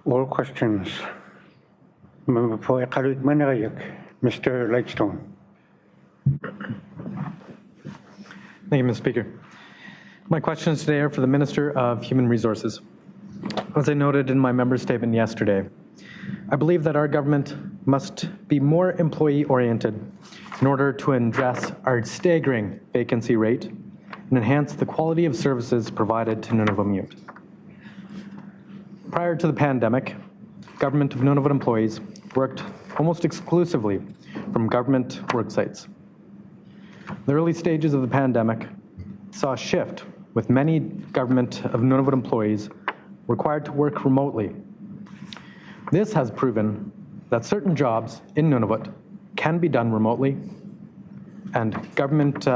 All questions. Member for Ekalut Manarayak, Mr. Lightstone. Thank you, Mr. Speaker. My questions today are for the Minister of Human Resources. As I noted in my member statement yesterday, I believe that our government must be more employee-oriented in order to address our staggering vacancy rate and enhance the quality of services provided to Nunavut. Prior to the pandemic, Government of Nunavut employees worked almost exclusively from government worksites. The early stages of the pandemic saw a shift with many Government of Nunavut employees required to work remotely. This has proven that certain jobs in Nunavut can be done remotely, and government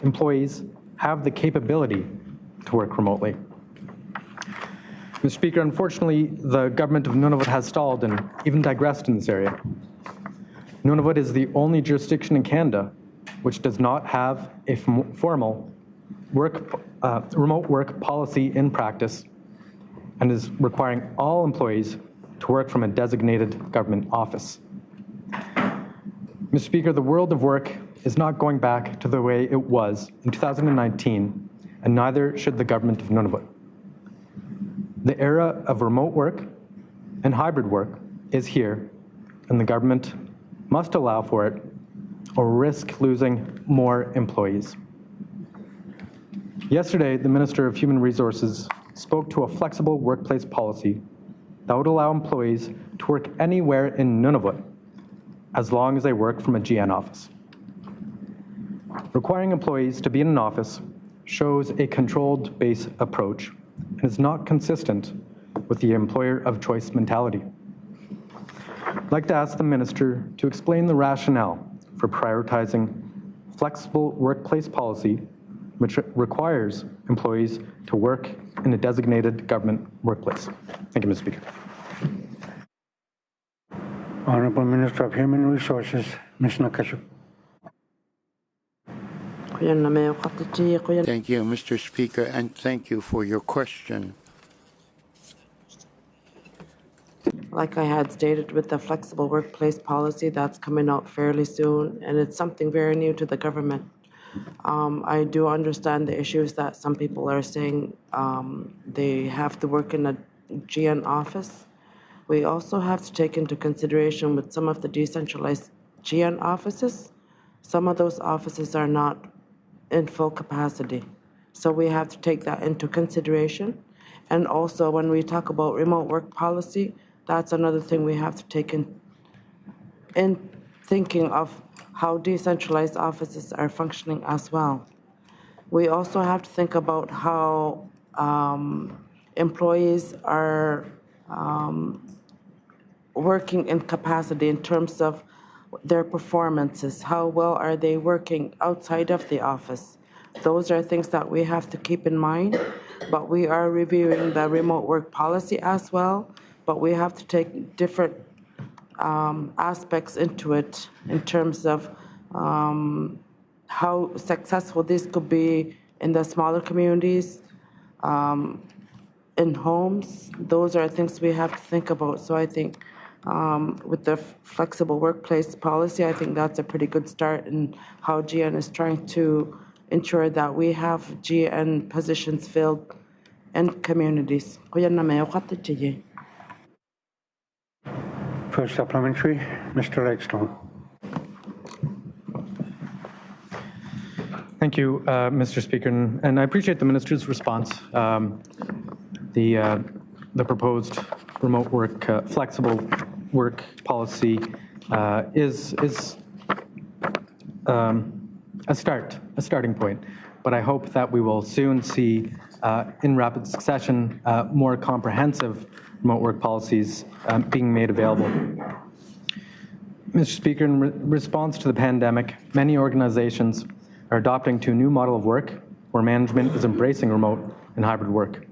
employees have the capability to work remotely. Mr. Speaker, unfortunately, the Government of Nunavut has stalled and even digressed in this area. Nunavut is the only jurisdiction in Canada which does not have a formal remote work policy in practice and is requiring all employees to work from a designated government office. Mr. Speaker, the world of work is not going back to the way it was in 2019, and neither should the Government of Nunavut. The era of remote work and hybrid work is here, and the government must allow for it or risk losing more employees. Yesterday, the Minister of Human Resources spoke to a flexible workplace policy that would allow employees to work anywhere in Nunavut as long as they work from a GN office. Requiring employees to be in an office shows a controlled base approach and is not consistent with the employer of choice mentality. I'd like to ask the Minister to explain the rationale for prioritizing flexible workplace policy which requires employees to work in a designated government workplace. Thank you, Mr. Speaker. Honourable Minister of Human Resources, Ms. Nakashuk. Thank you, Mr. Speaker, and thank you for your question. Like I had stated with the flexible workplace policy that's coming out fairly soon, and it's something very new to the government. I do understand the issues that some people are saying they have to work in a GN office. We also have to take into consideration with some of the decentralized GN offices, some of those offices are not in full capacity. So we have to take that into consideration. And also when we talk about remote work policy, that's another thing we have to take in thinking of how decentralized offices are functioning as well. We also have to think about how employees are working in capacity in terms of their performances. How well are they working outside of the office? Those are things that we have to keep in mind, but we are reviewing the remote work policy as well, but we have to take different aspects into it in terms of how successful this could be in the smaller communities, in homes. Those are things we have to think about. So I think with the flexible workplace policy, I think that's a pretty good start in how GN is trying to ensure that we have GN positions filled in communities. For supplementary, Mr. Lightstone. Thank you, Mr. Speaker, and I appreciate the Minister's response. The proposed remote work, flexible work policy is a starting point, but I hope that we will soon see in rapid succession more comprehensive remote work policies being made available. Mr. Speaker, in response to the pandemic, many organizations are adopting to a new model of work where management is embracing remote and hybrid work.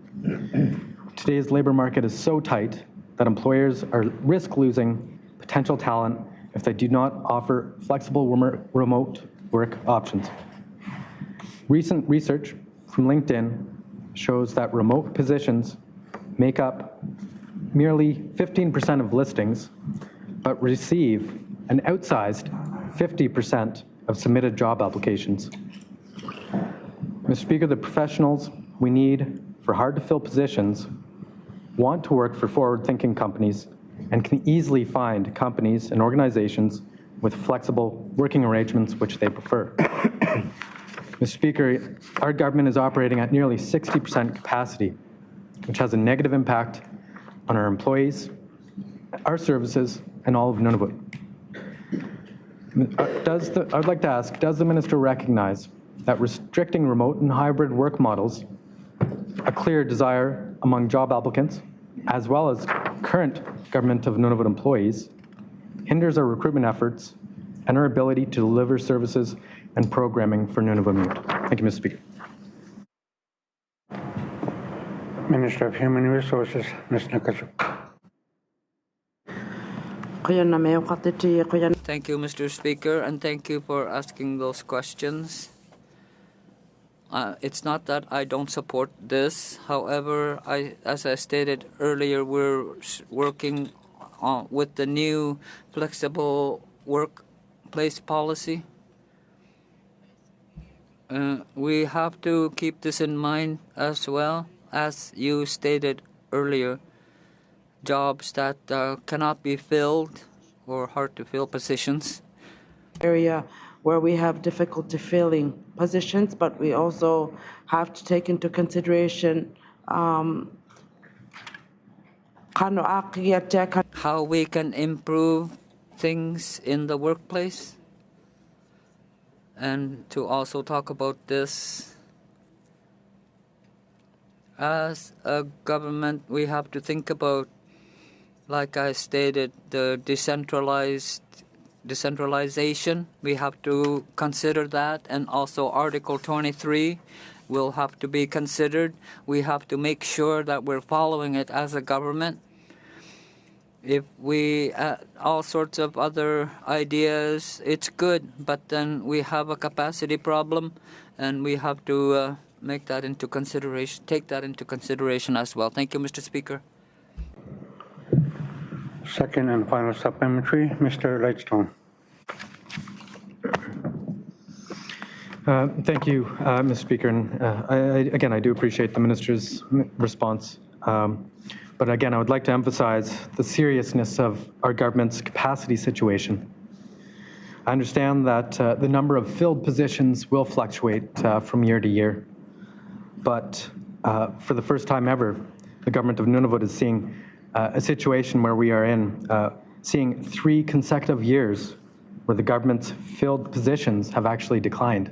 Today's labor market is so tight that employers are risk losing potential talent if they do not offer flexible remote work options. Recent research from LinkedIn shows that remote positions make up merely 15% of listings, but receive an outsized 50% of submitted job applications. Mr. Speaker, the professionals we need for hard-to-fill positions want to work for forward-thinking companies and can easily find companies and organizations with flexible working arrangements which they prefer. Mr. Speaker, our government is operating at nearly 60% capacity, which has a negative impact on our employees, our services, and all of Nunavut. I'd like to ask, does the minister recognize that restricting remote and hybrid work models, a clear desire among job applicants, as well as current Government of Nunavut employees, hinders our recruitment efforts and our ability to deliver services and programming for Nunavut? Thank you, Mr. Speaker. Minister of Human Resources, Ms. Nakasuk. Thank you, Mr. Speaker, and thank you for asking those questions. It's not that I don't support this. However, as I stated earlier, we're working with the new flexible workplace policy. We have to keep this in mind as well. As you stated earlier, jobs that cannot be filled or hard to fill positions. Area where we have difficulty filling positions, but we also have to take into consideration How we can improve things in the workplace. And to also talk about this, as a government, we have to think about, like I stated, the decentralization. We have to consider that, and also Article 23 will have to be considered. We have to make sure that we're following it as a government. If we all sorts of other ideas, it's good, but then we have a capacity problem, and we have to take that into consideration as well. Thank you, Mr. Speaker. Second and final supplementary, Mr. Lightstone. Thank you, Mr. Speaker. And again, I do appreciate the minister's response. But again, I would like to emphasize the seriousness of our government's capacity situation. I understand that the number of filled positions will fluctuate from year to year. But for the first time ever, the Government of Nunavut is seeing a situation where we are seeing 3 consecutive years where the government's filled positions have actually declined.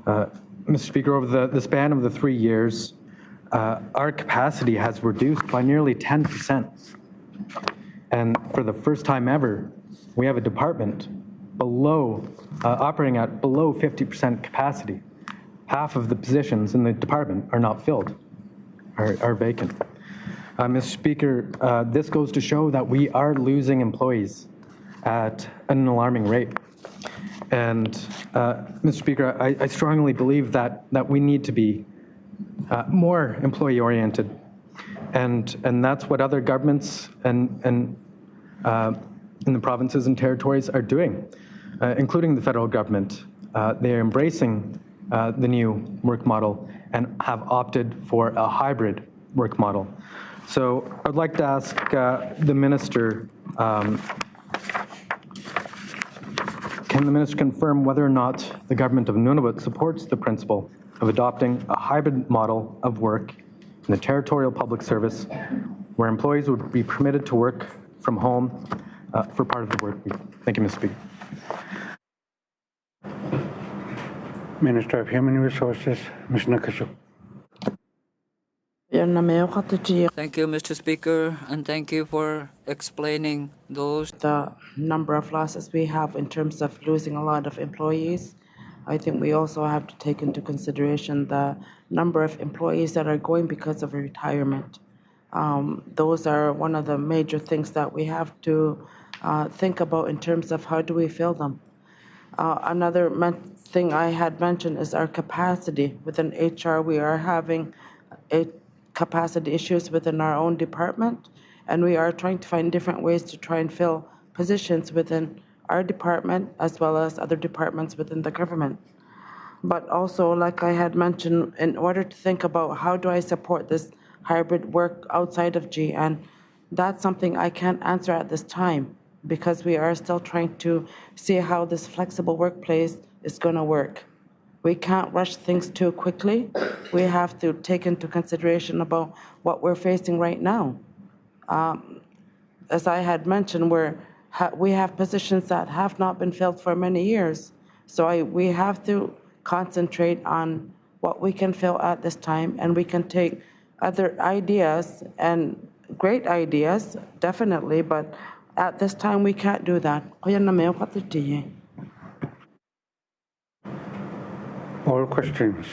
Mr. Speaker, over the span of the 3 years, our capacity has reduced by nearly 10%. And for the first time ever, we have a department operating at below 50% capacity. Half of the positions in the department are not filled, are vacant. Mr. Speaker, this goes to show that we are losing employees at an alarming rate. And Mr. Speaker, I strongly believe that we need to be more employee-oriented, and that's what other governments and in the provinces and territories are doing, including the federal government. They are embracing the new work model and have opted for a hybrid work model. So I'd like to ask the minister, can the minister confirm whether or not the Government of Nunavut supports the principle of adopting a hybrid model of work in the territorial public service where employees would be permitted to work from home for part of the work week? Thank you, Mr. Speaker. Minister of Human Resources, Ms. Nakasuk. Thank you, Mr. Speaker, and thank you for explaining those. The number of losses we have in terms of losing a lot of employees. I think we also have to take into consideration the number of employees that are going because of retirement. Those are one of the major things that we have to think about in terms of how do we fill them. Another thing I had mentioned is our capacity. Within HR, we are having a capacity issues within our own department, and we are trying to find different ways to try and fill positions within our department as well as other departments within the government. But also, like I had mentioned, in order to think about how do I support this hybrid work outside of GN, that's something I can't answer at this time because we are still trying to see how this flexible workplace is going to work. We can't rush things too quickly. We have to take into consideration about what we're facing right now. As I had mentioned, we have positions that have not been filled for many years. So we have to concentrate on what we can fill at this time, and we can take other ideas and great ideas, definitely, but at this time we can't do that. All questions.